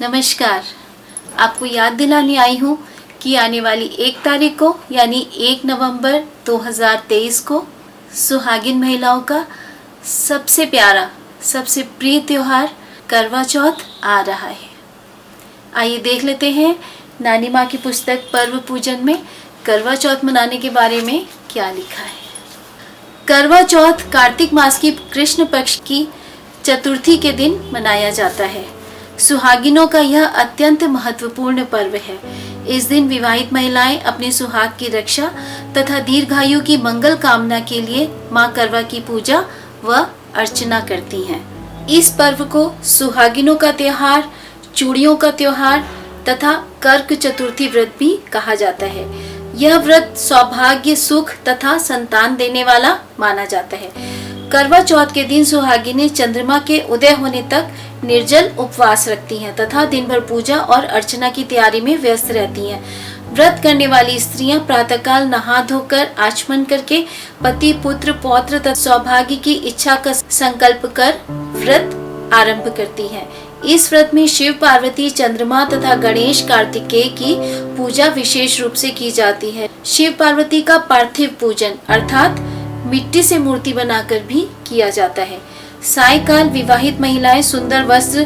नमस्कार। आपको याद दिलाने आई हूँ कि आने वाली 1 तारीख को यानी 1 नवंबर 2023 को सुहागिन महिलाओं का सबसे प्यारा, सबसे प्रिय त्योहार करवा चौथ आ रहा है। आइए देख लेते हैं नानी माँ की पुस्तक पर्व पूजन में करवा चौथ मनाने के बारे में क्या लिखा है। करवा चौथ कार्तिक मास की कृष्ण पक्ष की चतुर्थी के दिन मनाया जाता है। सुहागिनों का यह अत्यंत महत्वपूर्ण पर्व है। इस दिन विवाहित महिलाएं अपने सुहाग की रक्षा तथा दीर्घायु की मंगल कामना के लिए मां करवा की पूजा व अर्चना करती हैं। इस पर्व को सुहागिनों का त्योहार, चूड़ियों का त्योहार तथा कर्क चतुर्थी व्रत भी कहा जाता है। यह व्रत सौभाग्य, सुख तथा संतान देने वाला माना जाता है। करवा चौथ के दिन सुहागिनें चंद्रमा के उदय होने तक निर्जल उपवास रखती हैं तथा दिन भर पूजा और अर्चना की तैयारी में व्यस्त रहती हैं। व्रत करने वाली स्त्रियां प्रातःकाल नहा धोकर आचमन करके पति, पुत्र, पौत्र तथा सौभाग्य की इच्छा का संकल्प कर व्रत आरंभ करती हैं। इस व्रत में शिव पार्वती, चंद्रमा तथा गणेश कार्तिकेय की पूजा विशेष रूप से की जाती है। शिव पार्वती का पार्थिव पूजन अर्थात मिट्टी से मूर्ति बनाकर भी किया जाता है। सायकाल विवाहित महिलाएं सुंदर वस्त्र,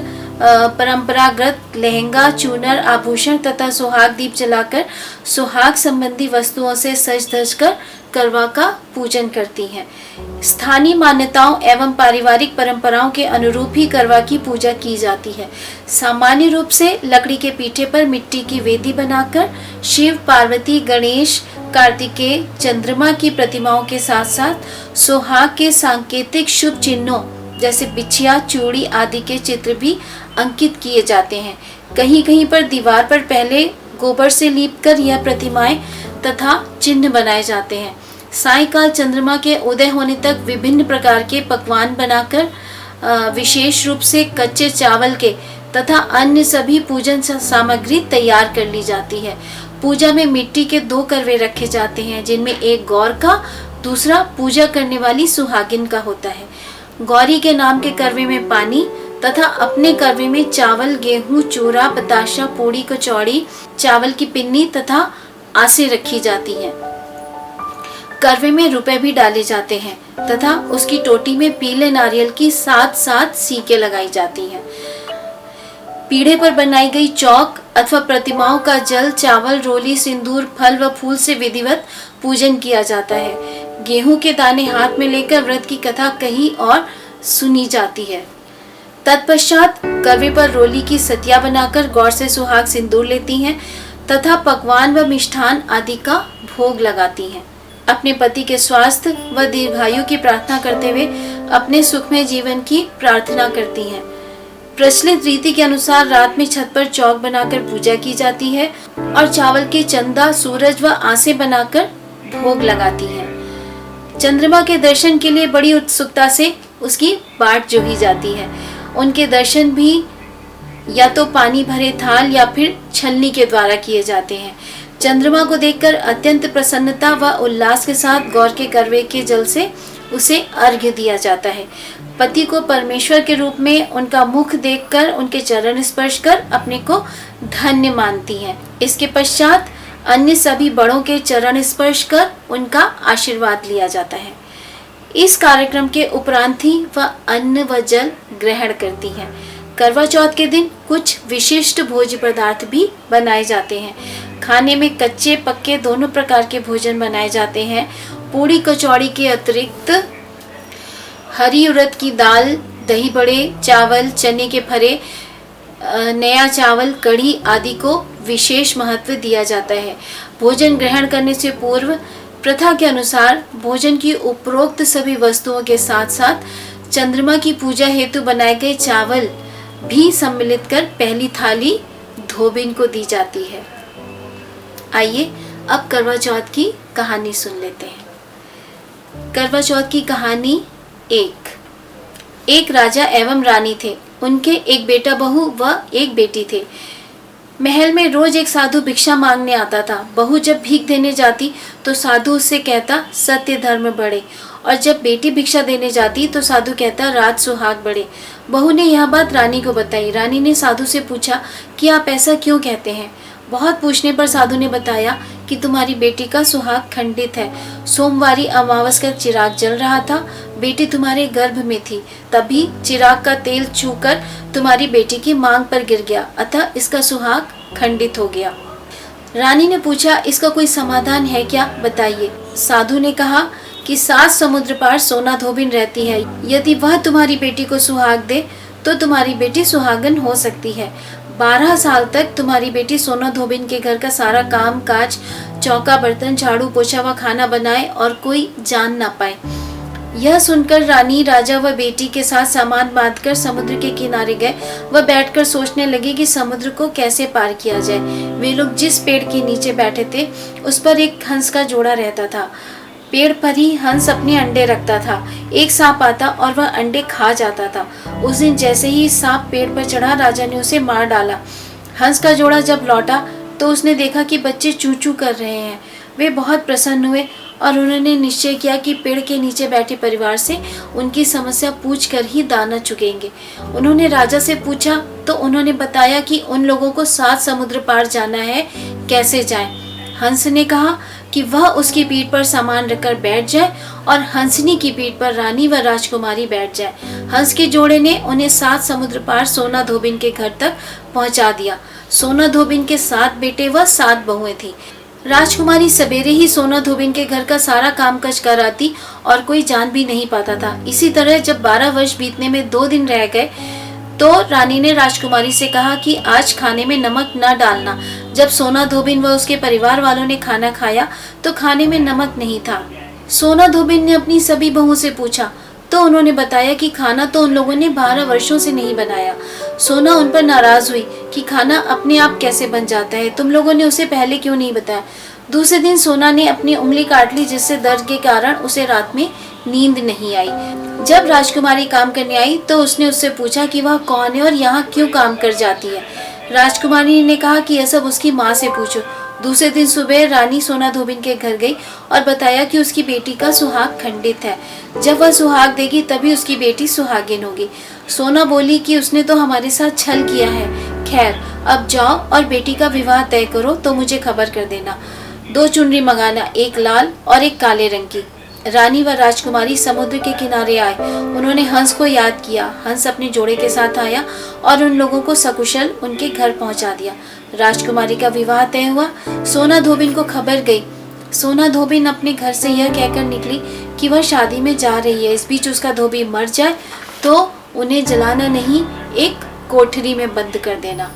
परंपरागत लहंगा, चूनर, आभूषण तथा सुहाग दीप जलाकर सुहाग संबंधी वस्तुओं से सज धज कर करवा का पूजन करती हैं। स्थानीय मान्यताओं एवं पारिवारिक परंपराओं के अनुरूप ही करवा की पूजा की जाती है। सामान्य रूप से लकड़ी के पीठे पर मिट्टी की वेदी बनाकर शिव, पार्वती, गणेश, कार्तिकेय, चंद्रमा की प्रतिमाओं के साथ साथ सुहाग के सांकेतिक शुभ चिन्हों जैसे बिछिया, चूड़ी आदि के चित्र भी अंकित किए जाते हैं। कहीं कहीं पर दीवार पर पहले गोबर से लीपकर यह प्रतिमाएं तथा चिन्ह बनाए जाते हैं। सायकाल चंद्रमा के उदय होने तक विभिन्न प्रकार के पकवान बनाकर विशेष रूप से कच्चे चावल के तथा अन्य सभी पूजन सामग्री तैयार कर ली जाती है। पूजा में मिट्टी के 2 करवे रखे जाते हैं, जिनमें एक गौर का, दूसरा पूजा करने वाली सुहागिन का होता है। गौरी के नाम के करवे में पानी तथा अपने करवे में चावल, गेहूं, चूरा, बताशा, पूड़ी, कचौड़ी, चावल की पिन्नी तथा आसे रखी जाती हैं। करवे में रुपए भी डाले जाते हैं तथा उसकी टोटी में पीले नारियल की 7 सीकें लगाई जाती हैं। पीढ़े पर बनाई गई चौक अथवा प्रतिमाओं का जल, चावल, रोली, सिंदूर, फल व फूल से विधिवत पूजन किया जाता है। गेहूं के दाने हाथ में लेकर व्रत की कथा कही और सुनी जाती है। तत्पश्चात करवे पर रोली की सतिया बनाकर गौर से सुहाग सिंदूर लेती हैं तथा पकवान व मिष्ठान आदि का भोग लगाती हैं। अपने पति के स्वास्थ्य व दीर्घायु की प्रार्थना करते हुए अपने सुखमय जीवन की प्रार्थना करती हैं। प्रचलित रीति के अनुसार रात में छत पर चौक बनाकर पूजा की जाती है और चावल के चंदा, सूरज व आसे बनाकर भोग लगाती हैं। चंद्रमा के दर्शन के लिए बड़ी उत्सुकता से उसकी बाट जोही जाती है। उनके दर्शन भी या तो पानी भरे थाल या फिर छलनी के द्वारा किए जाते हैं। चंद्रमा को देखकर अत्यंत प्रसन्नता व उल्लास के साथ गौर के करवे के जल से उसे अर्घ्य दिया जाता है। पति को परमेश्वर के रूप में उनका मुख देखकर उनके चरण स्पर्श कर अपने को धन्य मानती हैं। इसके पश्चात अन्य सभी बड़ों के चरण स्पर्श कर उनका आशीर्वाद लिया जाता है। इस कार्यक्रम के उपरांत ही वह अन्न व जल ग्रहण करती हैं। करवा चौथ के दिन कुछ विशिष्ट भोज्य पदार्थ भी बनाए जाते हैं। खाने में कच्चे पक्के दोनों प्रकार के भोजन बनाए जाते हैं। पूड़ी कचौड़ी के अतिरिक्त हरी उड़द की दाल, दही बड़े, चावल, चने के फरे, नया चावल, कढ़ी आदि को विशेष महत्व दिया जाता है। भोजन ग्रहण करने से पूर्व प्रथा के अनुसार भोजन की उपरोक्त सभी वस्तुओं के साथ साथ चंद्रमा की पूजा हेतु बनाए गए चावल भी सम्मिलित कर पहली थाली धोबिन को दी जाती है। आइए अब करवा चौथ की कहानी सुन लेते हैं। करवा चौथ की कहानी। एक राजा एवं रानी थे। उनके एक बेटा बहू व एक बेटी थे। महल में रोज एक साधु भिक्षा मांगने आता था। बहू जब भीख देने जाती तो साधु उससे कहता, सत्य धर्म बढ़े और जब बेटी भिक्षा देने जाती तो साधु कहता रात सुहाग बढ़े। बहू ने यह बात रानी को बताई। रानी ने साधु से पूछा कि आप ऐसा क्यों कहते हैं। बहुत पूछने पर साधु ने बताया कि तुम्हारी बेटी का सुहाग खंडित है। सोमवारी अमावस का चिराग जल रहा था, बेटी तुम्हारे गर्भ में थी, तभी चिराग का तेल छूकर तुम्हारी बेटी की मांग पर गिर गया, अतः इसका सुहाग खंडित हो गया। रानी ने पूछा इसका कोई समाधान है क्या, बताइए। साधु ने कहा कि 7 समुद्र पार सोना धोबिन रहती है, यदि वह तुम्हारी बेटी को सुहाग दे तो तुम्हारी बेटी सुहागन हो सकती है। 12 साल तक तुम्हारी बेटी सोना धोबिन के घर का सारा काम काज, चौका बर्तन, झाड़ू पोछा व खाना बनाए और कोई जान ना पाए। यह सुनकर रानी राजा व बेटी के साथ सामान बांधकर समुद्र के किनारे गए। वह बैठकर सोचने लगे कि समुद्र को कैसे पार किया जाए। वे लोग जिस पेड़ के नीचे बैठे थे उस पर एक हंस का जोड़ा रहता था। पेड़ पर ही हंस अपने अंडे रखता था। एक सांप आता और वह अंडे खा जाता था। उस दिन जैसे ही सांप पेड़ पर चढ़ा, राजा ने उसे मार डाला। हंस का जोड़ा जब लौटा तो उसने देखा कि बच्चे चू चू कर रहे हैं। वे बहुत प्रसन्न हुए और उन्होंने निश्चय किया कि पेड़ के नीचे बैठे परिवार से उनकी समस्या पूछकर ही दाना चुकेंगे। उन्होंने राजा से पूछा तो उन्होंने बताया कि उन लोगों को 7 समुद्र पार जाना है, कैसे जाएं। हंस ने कहा कि वह उसकी पीठ पर सामान रखकर बैठ जाए और हंसनी की पीठ पर रानी व राजकुमारी बैठ जाए। हंस के जोड़े ने उन्हें 7 समुद्र पार सोना धोबिन के घर तक पहुंचा दिया। सोना धोबिन के 7 बेटे व 7 बहुएं थी। राजकुमारी सवेरे ही सोना धोबिन के घर का सारा काम काज कर आती और कोई जान भी नहीं पाता था। इसी तरह जब 12 वर्ष बीतने में 2 दिन रह गए तो रानी ने राजकुमारी से कहा कि आज खाने में नमक न डालना। जब सोना धोबिन व उसके परिवार वालों ने खाना खाया तो खाने में नमक नहीं था। सोना धोबिन ने अपनी सभी बहुओं से पूछा तो उन्होंने बताया कि खाना तो उन लोगों ने 12 वर्षों से नहीं बनाया। सोना उन पर नाराज हुई कि खाना अपने आप कैसे बन जाता है, तुम लोगों ने उसे पहले क्यों नहीं बताया। दूसरे दिन सोना ने अपनी उंगली काट ली, जिससे दर्द के कारण उसे रात में नींद नहीं आई। जब राजकुमारी काम करने आई तो उसने उससे पूछा कि वह कौन है और यहाँ क्यों काम कर जाती है। राजकुमारी ने कहा कि यह सब उसकी माँ से पूछो। दूसरे दिन सुबह रानी सोना धोबिन के घर गई और बताया कि उसकी बेटी का सुहाग खंडित है। जब वह सुहाग देगी तभी उसकी बेटी सुहागिन होगी। सोना बोली कि उसने तो हमारे साथ छल किया है। खैर, अब जाओ और बेटी का विवाह तय करो तो मुझे खबर कर देना। 2 चुनरी मंगाना, एक लाल और एक काले रंग की। रानी व राजकुमारी समुद्र के किनारे आए। उन्होंने हंस को याद किया। हंस अपने जोड़े के साथ आया और उन लोगों को सकुशल उनके घर पहुंचा दिया। राजकुमारी का विवाह तय हुआ। सोना धोबिन को खबर गई। सोना धोबिन अपने घर से यह कहकर निकली कि वह शादी में जा रही है। इस बीच उसका धोबी मर जाए तो उन्हें जलाना नहीं, एक कोठरी में बंद कर देना।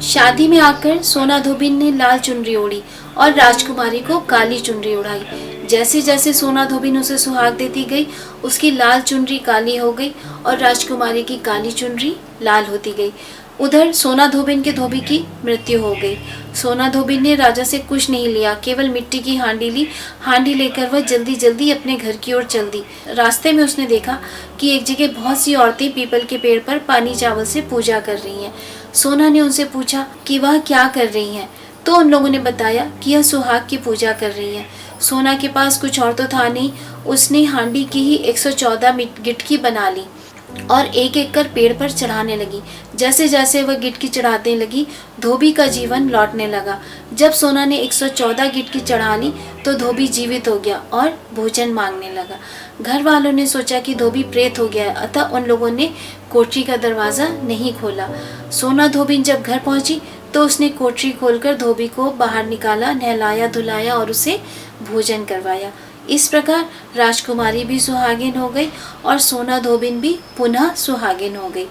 शादी में आकर सोना धोबिन ने लाल चुनरी ओढ़ी और राजकुमारी को काली चुनरी ओढ़ाई। जैसे जैसे सोना धोबिन उसे सुहाग देती गई, उसकी लाल चुनरी काली हो गई और राजकुमारी की काली चुनरी लाल होती गई। उधर सोना धोबिन के धोबी की मृत्यु हो गई। सोना धोबिन ने राजा से कुछ नहीं लिया, केवल मिट्टी की हांडी ली। हांडी लेकर वह जल्दी जल्दी अपने घर की ओर चल दी। रास्ते में उसने देखा कि एक जगह बहुत सी औरतें पीपल के पेड़ पर पानी चावल से पूजा कर रही हैं। सोना ने उनसे पूछा कि वह क्या कर रही हैं, तो उन लोगों ने बताया कि यह सुहाग की पूजा कर रही हैं। सोना के पास कुछ और तो था नहीं, उसने हांडी की ही 114 गिटकी बना ली और एक एक कर पेड़ पर चढ़ाने लगी। जैसे जैसे वह गिटकी चढ़ाने लगी, धोबी का जीवन लौटने लगा। जब सोना ने 114 गिटकी चढ़ा ली तो धोबी जीवित हो गया और भोजन मांगने लगा। घर वालों ने सोचा कि धोबी प्रेत हो गया है, अतः उन लोगों ने कोठरी का दरवाजा नहीं खोला। सोना धोबिन जब घर पहुंची तो उसने कोठरी खोलकर धोबी को बाहर निकाला, नहलाया धुलाया और उसे भोजन करवाया। इस प्रकार राजकुमारी भी सुहागिन हो गई और सोना धोबिन भी पुनः सुहागिन हो गई।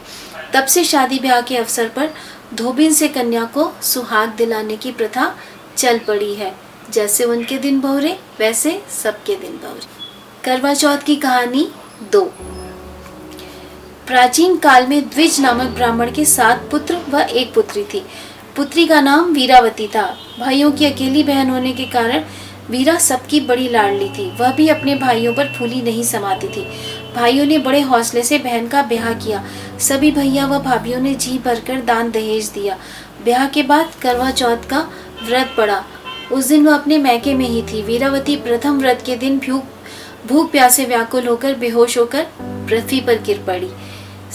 तब से शादी ब्याह के अवसर पर धोबिन से कन्या को सुहाग दिलाने की प्रथा चल पड़ी है। जैसे उनके दिन बहुरे वैसे सबके दिन बहुरे। करवा चौथ की कहानी 2। प्राचीन काल में द्विज नामक ब्राह्मण के 7 पुत्र व 1 पुत्री थी। पुत्री का नाम वीरावती था। भाइयों की अकेली बहन होने के कारण वीरा सबकी बड़ी लाडली थी। वह भी अपने भाइयों पर फूली नहीं समाती थी। भाइयों ने बड़े हौसले से बहन का ब्याह किया। सभी भैया व भाभियों ने जी भरकर दान दहेज दिया। ब्याह के बाद करवा चौथ का व्रत पड़ा। उस दिन वह अपने मैके में ही थी। वीरावती प्रथम व्रत के दिन भूख प्यासे व्याकुल होकर बेहोश होकर पृथ्वी पर गिर पड़ी।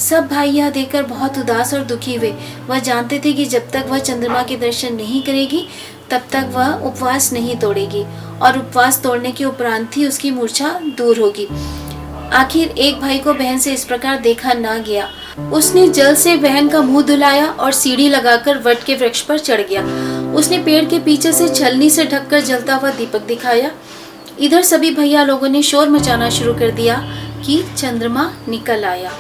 सब भाई यह देखकर बहुत उदास और दुखी हुए। वह जानते थे कि जब तक वह चंद्रमा के दर्शन नहीं करेगी तब तक वह उपवास नहीं तोड़ेगी और उपवास तोड़ने के उपरांत ही उसकी मूर्छा दूर होगी। आखिर एक भाई को बहन से इस प्रकार देखा न गया। उसने जल से बहन का मुंह धुलाया और सीढ़ी लगाकर वट के वृक्ष पर चढ़ गया। उसने पेड़ के पीछे से छलनी से ढककर जलता हुआ दीपक दिखाया। इधर सभी भैया लोगों ने शोर मचाना शुरू कर दिया कि चंद्रमा निकल आया।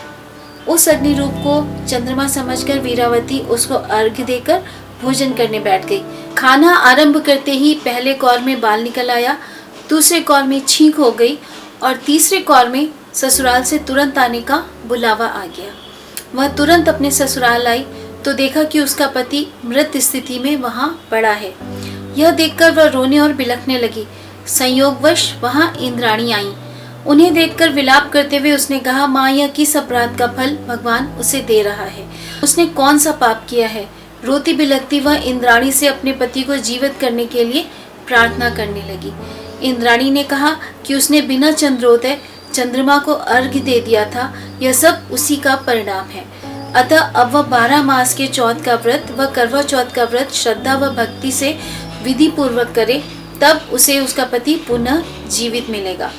उस अग्नि रूप को चंद्रमा समझकर वीरावती उसको अर्घ्य देकर भोजन करने बैठ गई। खाना आरंभ करते ही पहले कौर में बाल निकल आया, दूसरे कौर में छींक हो गई और तीसरे कौर में ससुराल से तुरंत आने का बुलावा आ गया। वह तुरंत अपने ससुराल आई तो देखा कि उसका पति मृत स्थिति में वहां पड़ा है। यह देखकर वह रोने और बिलखने लगी। संयोगवश वहां इंद्राणी आई। उन्हें देखकर विलाप करते हुए उसने कहा, माँ, यह किस अपराध का फल भगवान उसे दे रहा है? उसने कौन सा पाप किया है? रोती बिलखती वह इंद्राणी से अपने पति को जीवित करने के लिए प्रार्थना करने लगी। इंद्राणी ने कहा कि उसने बिना चंद्रोदय चंद्रमा को अर्घ्य दे दिया था। यह सब उसी का परिणाम है। अतः अब वह 12 मास के चौथ का व्रत व करवा चौथ का व्रत श्रद्धा व भक्ति से विधि पूर्वक करे, तब उसे उसका पति पुनः जीवित मिलेगा।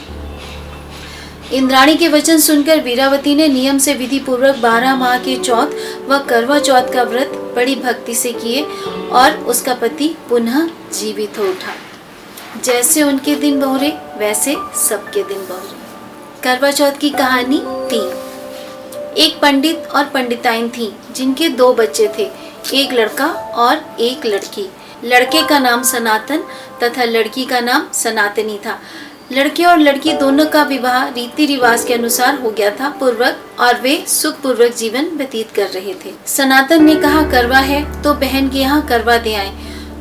इंद्राणी के वचन सुनकर वीरावती ने नियम से विधि पूर्वक 12 माह के चौथ व करवा चौथ का व्रत बड़ी भक्ति से किए और उसका पति पुनः जीवित हो उठा। जैसे उनके दिन बहुरे वैसे सबके दिन बहुरे। करवा चौथ की कहानी थी। एक पंडित और पंडिताइन थी जिनके 2 बच्चे थे, एक लड़का और एक लड़की। लड़के का नाम सनातन तथा लड़की का नाम सनातनी था। लड़के और लड़की दोनों का विवाह रीति रिवाज के अनुसार हो गया था पूर्वक और वे सुख पूर्वक जीवन व्यतीत कर रहे थे। सनातन ने कहा, करवा है तो बहन के यहाँ करवा दे आए।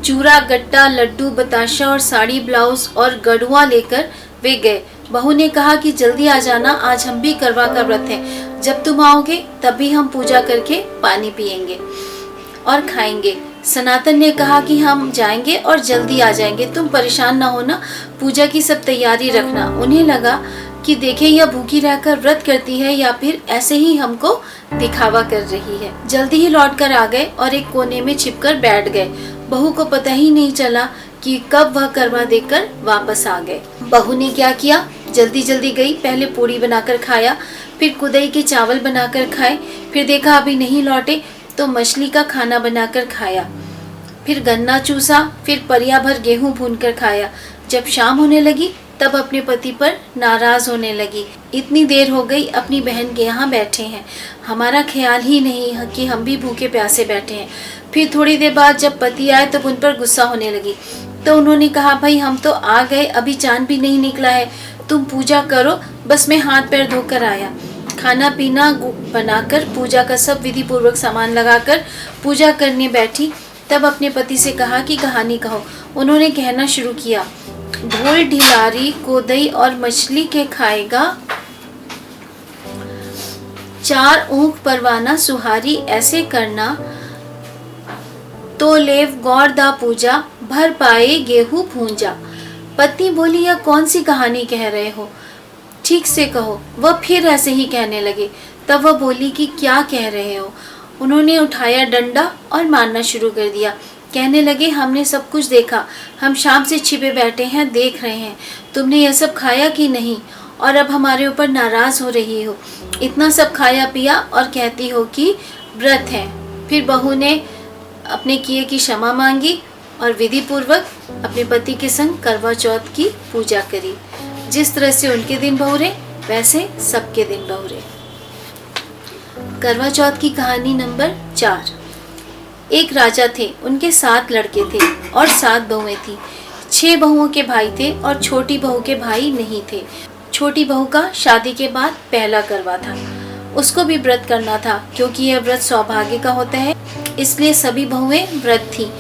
चूरा, गट्टा, लड्डू, बताशा और साड़ी, ब्लाउज और गड़ुआ लेकर वे गए। बहू ने कहा कि जल्दी आ जाना, आज हम भी करवा का व्रत है। जब तुम आओगे तभी हम पूजा करके पानी पिएंगे और खाएंगे। सनातन ने कहा कि हम जाएंगे और जल्दी आ जाएंगे, तुम परेशान ना होना, पूजा की सब तैयारी रखना। उन्हें लगा कि देखे यह भूखी रहकर व्रत करती है या फिर ऐसे ही हमको दिखावा कर रही है। जल्दी ही लौट कर आ गए और एक कोने में छिपकर बैठ गए। बहू को पता ही नहीं चला कि कब वह करवा देकर वापस आ गए। बहू ने क्या किया, जल्दी जल्दी गई, पहले पूड़ी बनाकर खाया, फिर कुदई के चावल बनाकर खाए, फिर देखा अभी नहीं लौटे तो मछली का खाना बनाकर खाया, फिर गन्ना चूसा, फिर परिया भर गेहूं भूनकर खाया। जब शाम होने लगी तब अपने पति पर नाराज होने लगी। इतनी देर हो गई अपनी बहन के यहाँ बैठे हैं, हमारा ख्याल ही नहीं है कि हम भी भूखे प्यासे बैठे हैं। फिर थोड़ी देर बाद जब पति आए तब उन पर गुस्सा होने लगी। तो उन्होंने कहा, भाई हम तो आ गए, अभी चांद भी नहीं निकला है, तुम पूजा करो, बस मैं हाथ पैर धोकर आया। खाना पीना बनाकर पूजा का सब विधि पूर्वक सामान लगाकर पूजा करने बैठी। तब अपने पति से कहा कि कहानी कहो। उन्होंने कहना शुरू किया, ढोल ढिलारी कोदई और मछली के खाएगा, 4 ऊँख परवाना सुहारी ऐसे करना, तो लेव गौर दा पूजा भर पाए गेहूं भूंजा। पत्नी बोली, यह कौन सी कहानी कह रहे हो, ठीक से कहो। वह फिर ऐसे ही कहने लगे। तब वह बोली कि क्या कह रहे हो। उन्होंने उठाया डंडा और मारना शुरू कर दिया। कहने लगे, हमने सब कुछ देखा, हम शाम से छिपे बैठे हैं, देख रहे हैं, तुमने यह सब खाया कि नहीं, और अब हमारे ऊपर नाराज हो रही हो। इतना सब खाया पिया और कहती हो कि व्रत है। फिर बहू ने अपने किए की क्षमा मांगी और विधि पूर्वक अपने पति के संग करवा चौथ की पूजा करी। जिस तरह से उनके दिन बहुरे वैसे सबके दिन बहुरे। करवा चौथ की कहानी नंबर 4। एक राजा थे, उनके 7 लड़के थे और 7 बहुएं थी। 6 बहुओं के भाई थे और छोटी बहू के भाई नहीं थे। छोटी बहू का शादी के बाद पहला करवा था। उसको भी व्रत करना था, क्योंकि यह व्रत सौभाग्य का होता है, इसलिए सभी बहुएं व्रत थी।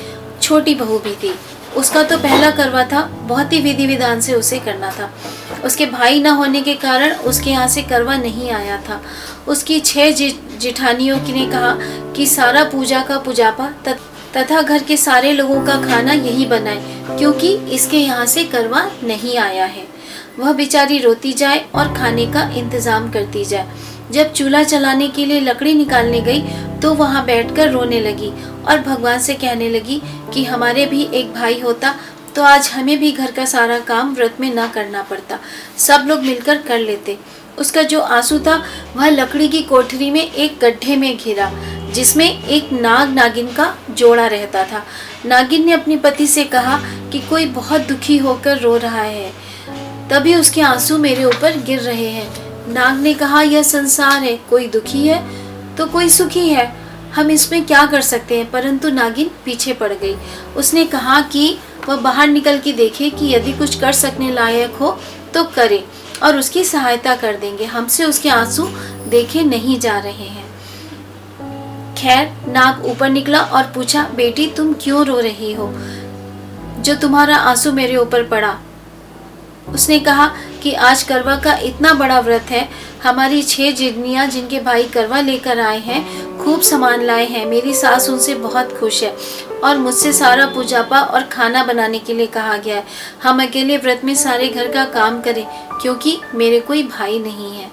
छोटी बहू भी थी। उसका तो पहला करवा था, बहुत ही विधि विधान से उसे करना था। उसके भाई न होने के कारण उसके यहाँ से करवा नहीं आया था। उसकी 6 जिठानियों ने कहा कि सारा पूजा का पुजापा तथा घर के सारे लोगों का खाना यही बनाए, क्योंकि इसके यहाँ से करवा नहीं आया है। वह बेचारी रोती जाए और खाने का इंतजाम करती जाए। जब चूल्हा जलाने के लिए लकड़ी निकालने गई तो वहाँ बैठकर रोने लगी और भगवान से कहने लगी कि हमारे भी एक भाई होता तो आज हमें भी घर का सारा काम व्रत में ना करना पड़ता, सब लोग मिलकर कर लेते। उसका जो आंसू था वह लकड़ी की कोठरी में एक गड्ढे में घिरा जिसमें एक नाग नागिन का जोड़ा रहता था। नागिन ने अपने पति से कहा कि कोई बहुत दुखी होकर रो रहा है, तभी उसके आंसू मेरे ऊपर गिर रहे हैं। नाग ने कहा, यह संसार है, कोई दुखी है तो कोई सुखी है, हम इसमें क्या कर सकते हैं। परंतु नागिन पीछे पड़ गई। उसने कहा कि वह बाहर निकल के देखे कि यदि कुछ कर सकने लायक हो तो करे और उसकी सहायता कर देंगे, हमसे उसके आंसू देखे नहीं जा रहे हैं। खैर, नाग ऊपर निकला और पूछा, बेटी तुम क्यों रो रही हो, जो तुम्हारा आंसू मेरे ऊपर पड़ा। उसने कहा कि आज करवा का इतना बड़ा व्रत है, हमारी 6 जिजनियाँ जिनके भाई करवा लेकर आए हैं खूब सामान लाए हैं। मेरी सास उनसे बहुत खुश है और मुझसे सारा पूजापा और खाना बनाने के लिए कहा गया है। हम अकेले व्रत में सारे घर का काम करें क्योंकि मेरे कोई भाई नहीं है।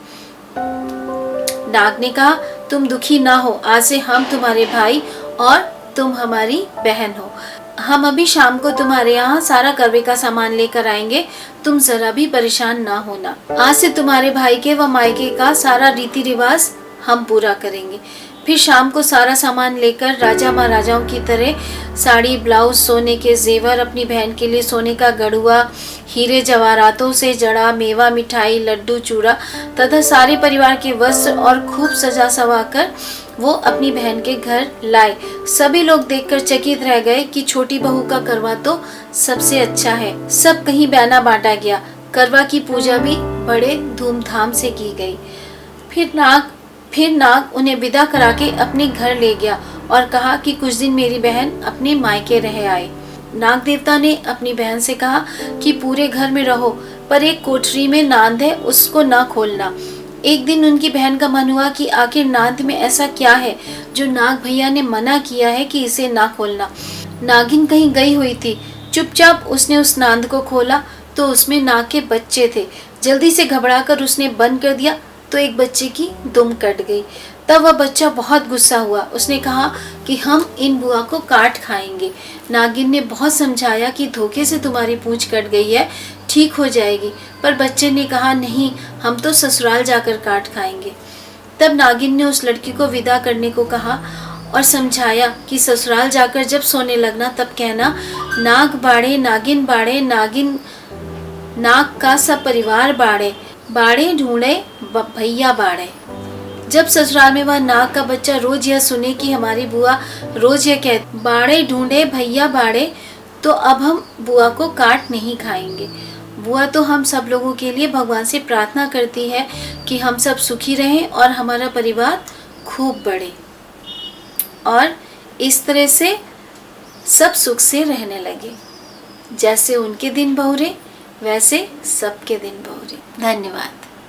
नाग ने कहा, तुम दुखी ना हो, आज से हम तुम्हारे भाई और तुम हमारी बहन हो। हम अभी शाम को तुम्हारे यहाँ सारा करवे का सामान लेकर आएंगे, तुम जरा भी परेशान ना होना। आज से तुम्हारे भाई के व मायके का सारा रीति रिवाज हम पूरा करेंगे। फिर शाम को सारा सामान लेकर राजा महाराजाओं की तरह साड़ी, ब्लाउज, सोने के जेवर, अपनी बहन के लिए सोने का गड़ुआ, हीरे जवाहरातों से जड़ा मेवा, मिठाई, लड्डू, चूड़ा तथा सारे परिवार के वस्त्र और खूब सजा सवा कर वो अपनी बहन के घर लाए। सभी लोग देखकर चकित रह गए कि छोटी बहू का करवा तो सबसे अच्छा है। सब कहीं बयाना बांटा गया। करवा की पूजा भी बड़े धूमधाम से की गई। फिर नाग उन्हें विदा करा के अपने घर ले गया और कहा कि कुछ दिन मेरी बहन अपने मायके रह आए। नाग देवता ने अपनी बहन से कहा कि पूरे घर में रहो, पर एक कोठरी में नांद है, उसको ना खोलना। एक दिन उनकी बहन का मन हुआ कि आखिर नांद में ऐसा क्या है जो नाग भैया ने मना किया है कि इसे ना खोलना। नागिन कहीं गई हुई थी। चुपचाप उसने उस नांद को खोला तो उसमें नाग के बच्चे थे। जल्दी से घबराकर उसने बंद कर दिया तो एक बच्चे की दुम कट गई। तब वह बच्चा बहुत गुस्सा हुआ। उसने कहा कि हम इन बुआ को काट खाएंगे। नागिन ने बहुत समझाया कि धोखे से तुम्हारी पूंछ कट गई है, ठीक हो जाएगी, पर बच्चे ने कहा नहीं, हम तो ससुराल जाकर काट खाएंगे। तब नागिन ने उस लड़की को विदा करने को कहा और समझाया कि ससुराल जाकर जब सोने लगना तब कहना, नाग बाड़े नागिन बाड़े, नागिन नाग का सब परिवार बाड़े, बाड़े ढूंढे भैया बाड़े। जब ससुराल में वह नाग का बच्चा रोज यह सुने कि हमारी बुआ रोज यह कहती बाड़े ढूंढे भैया बाड़े, तो अब हम बुआ को काट नहीं खाएंगे। बुआ तो हम सब लोगों के लिए भगवान से प्रार्थना करती है कि हम सब सुखी रहें और हमारा परिवार खूब बढ़े, और इस तरह से सब सुख से रहने लगे। जैसे उनके दिन बहुरे वैसे सबके दिन बहुरे। धन्यवाद।